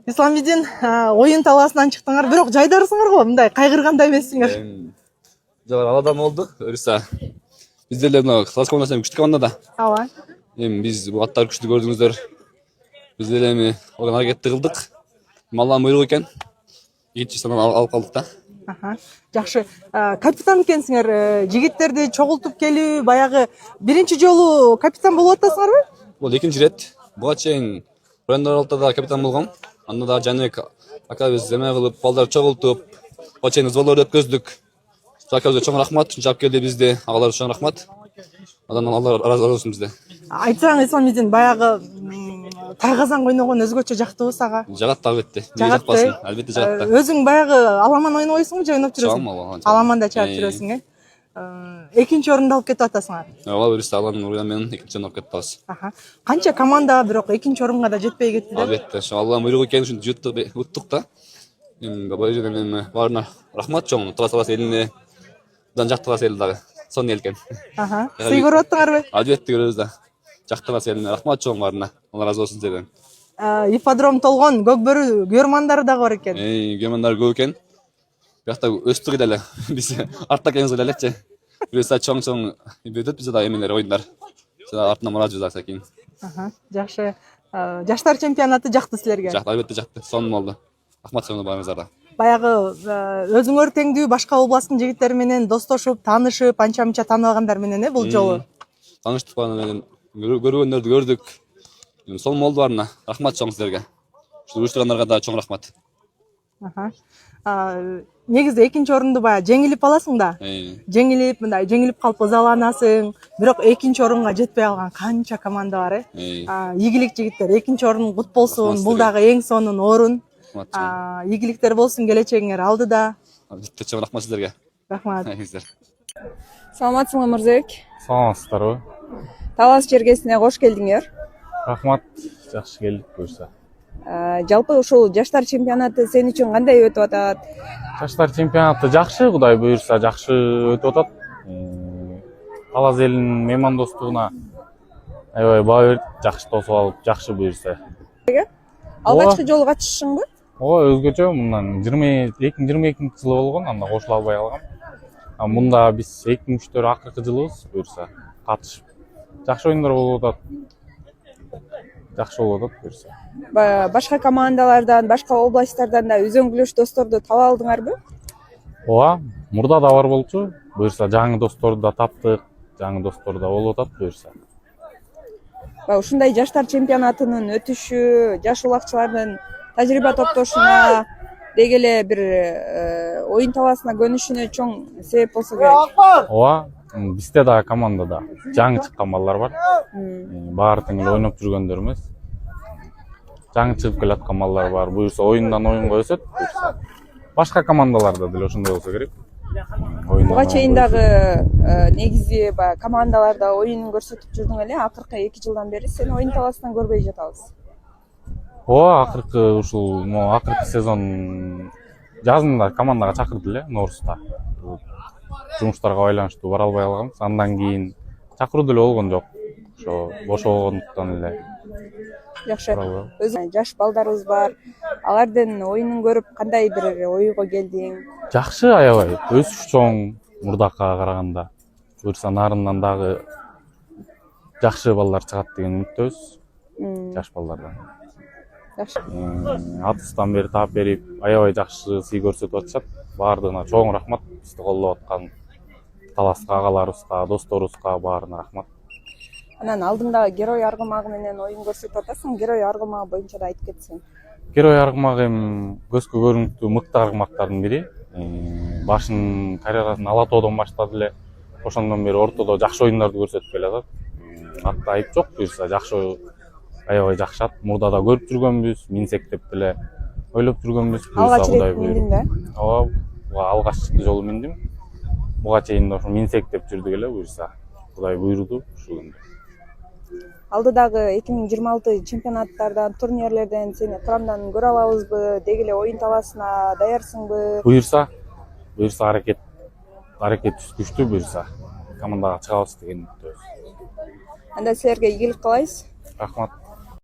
Исламидин оюн талаасынан чыктыңар, бирок жайдарсыңар го, мындай кайгыргандай эмессиңер. Жагар аладан болду. Өрүсө биз деле мына класс командасынан күчтүү команда да. Ооба. Биз бул аттар күчтүү көрдүңүздөр. Биз деле эми оған аракетти кылдык. Алланын буйругу экен. Экинчи сандан алып калдык да. Жакшы. Капитан экенсиңер, жигиттерди чогултуп келүү, баягы биринчи жолу капитан болуп атасыңарбы? Бул экинчи рет. Буга чейин Брендоралтада капитан болгом. Анда да Жанек акабыз эме кылып, балдар чогултуп, буга чейин сборлорду өткөздүк. Жакабызга чоң рахмат, чап келди бизде. Агалар чоң рахмат. Адан Алла разы болсун бизде. Айтсаң, Исламидин, баягы тайгазан ойногон өзгөчө жактыбы сага? Жагат албетте. Жакпасын, албетте жагат. Өзүң баягы аламан ойнойсуңбу же ойноп жүрөсүң? Чоң Аламанда чаап жүрөсүң, экинчи орунду алып кетип атасыңар. Ооба, бирisi Алланын уругу менен экинчи орунду алып кетип атабыз. Канча команда бирок экинчи орунга да жетпей кетти да. Албетте, ошо Алланын буйругу экен үчүн уттук да. Бай жерден баарына рахмат чоң. Талас элине, жактыбас эл дагы. Сон эл экен. Сый көрүп аттыңарбы? Албетте көрөбүз да. Жактыбас элине рахмат чоң баарына. Алла разы болсун сиздерден. Ипподром толгон, көкбөрү көрмандары дагы бар экен. Көрмандар көп экен. Биякта өстүк эле. Биз артта келебиз элекчи. Бирisi чоң өтөт бизде да эмелер оюндар. Артынан муражат жасакин. Жакшы. Жаштар чемпионаты жакты силерге. Жакты, албетте жакты. Сонун болду. Рахмат сиңер баарыңыздарга. Баягы өзүңөр теңдүү башка областтын жигиттери менен достошуп, таанышып, анча-мынча таанылгандар менен бул жолу. Тааныштык менен көргөндөрдү көрдүк. Сонун болду баарына. Рахмат чоң сиздерге. Ушул уюштургандарга да чоң рахмат. Негизде экинчи орунду баягы жеңилип аласың да. Жеңилип калып ызаланасың. Бирок экинчи орунга жетпей алган канча команда бар, Ийгилик жигиттер, экинчи орун кут болсун. Бул дагы эң сонун орун. Ийгиликтер болсун келечегиңер алдыда. Албетте чоң рахмат сиздерге. Рахмат. Саламатсыңбы Мырзабек? Саламатсыздарбы? Талас жергесине кош келдиңер. Рахмат, жакшы келдик буюрса. Жалпы ушул жаштар чемпионаты сен үчүн кандай өтүп атат? Жаштар чемпионаты жакшы, Кудай буюрса жакшы өтүп атат. Талас элинин меймандостугуна аябай баа берип, жакшы тосуп алып, жакшы буюрса. Алгачкы жолу катышышыңбы? Ооба, өзгөчө мындан 2022 жылы болгон, анда кошула албай калгам. Мында биз 2003 акыркы жылыбыз буюрса катышып. Жакшы оюндар болуп атат. Жакшы болуп атат буюрса. Башка командалардан, башка областтардан да үзөңгүлөш досторду таба алдыңарбы? Ооба, мурда да бар болчу. Буюрса жаңы досторду да таптык, жаңы достор да болуп атат буюрса. Ушундай жаштар чемпионатынын өтүшү, жаш улакчылардын тажрыйба топтошуна, деги эле бир оюн талаасына көнүшүнө чоң себеп болсо керек. Ооба, бизде да командада жаңы чыккан балдар бар. Баары тең эле ойноп жүргөндөр эмес. Жаңы чыгып келаткан балдар бар. Буюрса оюндан оюнга өсөт. Башка командаларда деле ошондой болсо керек. Буга чейин дагы негизи командаларда оюн көрсөтүп жүрдүң эле. Акыркы 2 жылдан бери сени оюн талаасынан көрбөй жатабыз. Ооба, акыркы сезон жазында командага чакырды эле, Норста. Жумуштарга байланыштуу бара албай калганбыз. Андан кийин чакыруу деле болгон жок. Ошо бошогондуктан эле. Жакшы. Өзүң жаш балдарыбыз бар. Алардын оюнун көрүп кандай бир ойго келдиң? Жакшы, аябай. Өсүш чоң мурдакка караганда. Буюрса нарындан дагы жакшы балдар чыгат деген үмүттөбүз. Жаш балдардан. Жакшы. Атыстан бери таап берип, аябай жакшы сый көрсөтүп атышат. Баардыгына чоң рахмат. Бизди колдоп аткан таласка агаларыбызга, досторубузга баарына рахмат. Анан алдыңда герой аргымагы менен оюн көрсөтүп атасың. Герой аргымагы боюнча да айтып кетсең. Герой аргымагы көзгө көрүнүктүү мыкты аргымактардын бири. Башын карьерасын Ала тоодон баштады эле. Ошондон бери ортодо жакшы оюндарды көрсөтүп келатат. Атта айып жок буюрса, жакшы, аябай жакшы ат. Мурда да көрүп жүргөнбүз, минсек деп деле ойлоп жүргөнбүз. Алгач рет миндиң да? Ооба, алгачкы жолу миндим. Буга чейин ошо минсек деп жүрдүк эле буюрса. Кудай буйруду ушул күндө. Алдыдагы 2026 чемпионаттардан, турнирлерден сени курамдан көрө алабызбы? Деги эле оюн талаасына даярсыңбы? Буюрса аракет күчтүү буюрса командага чыгабыз деген үмүттөбүз. Анда силерге ийгилик каалайбыз. Рахмат.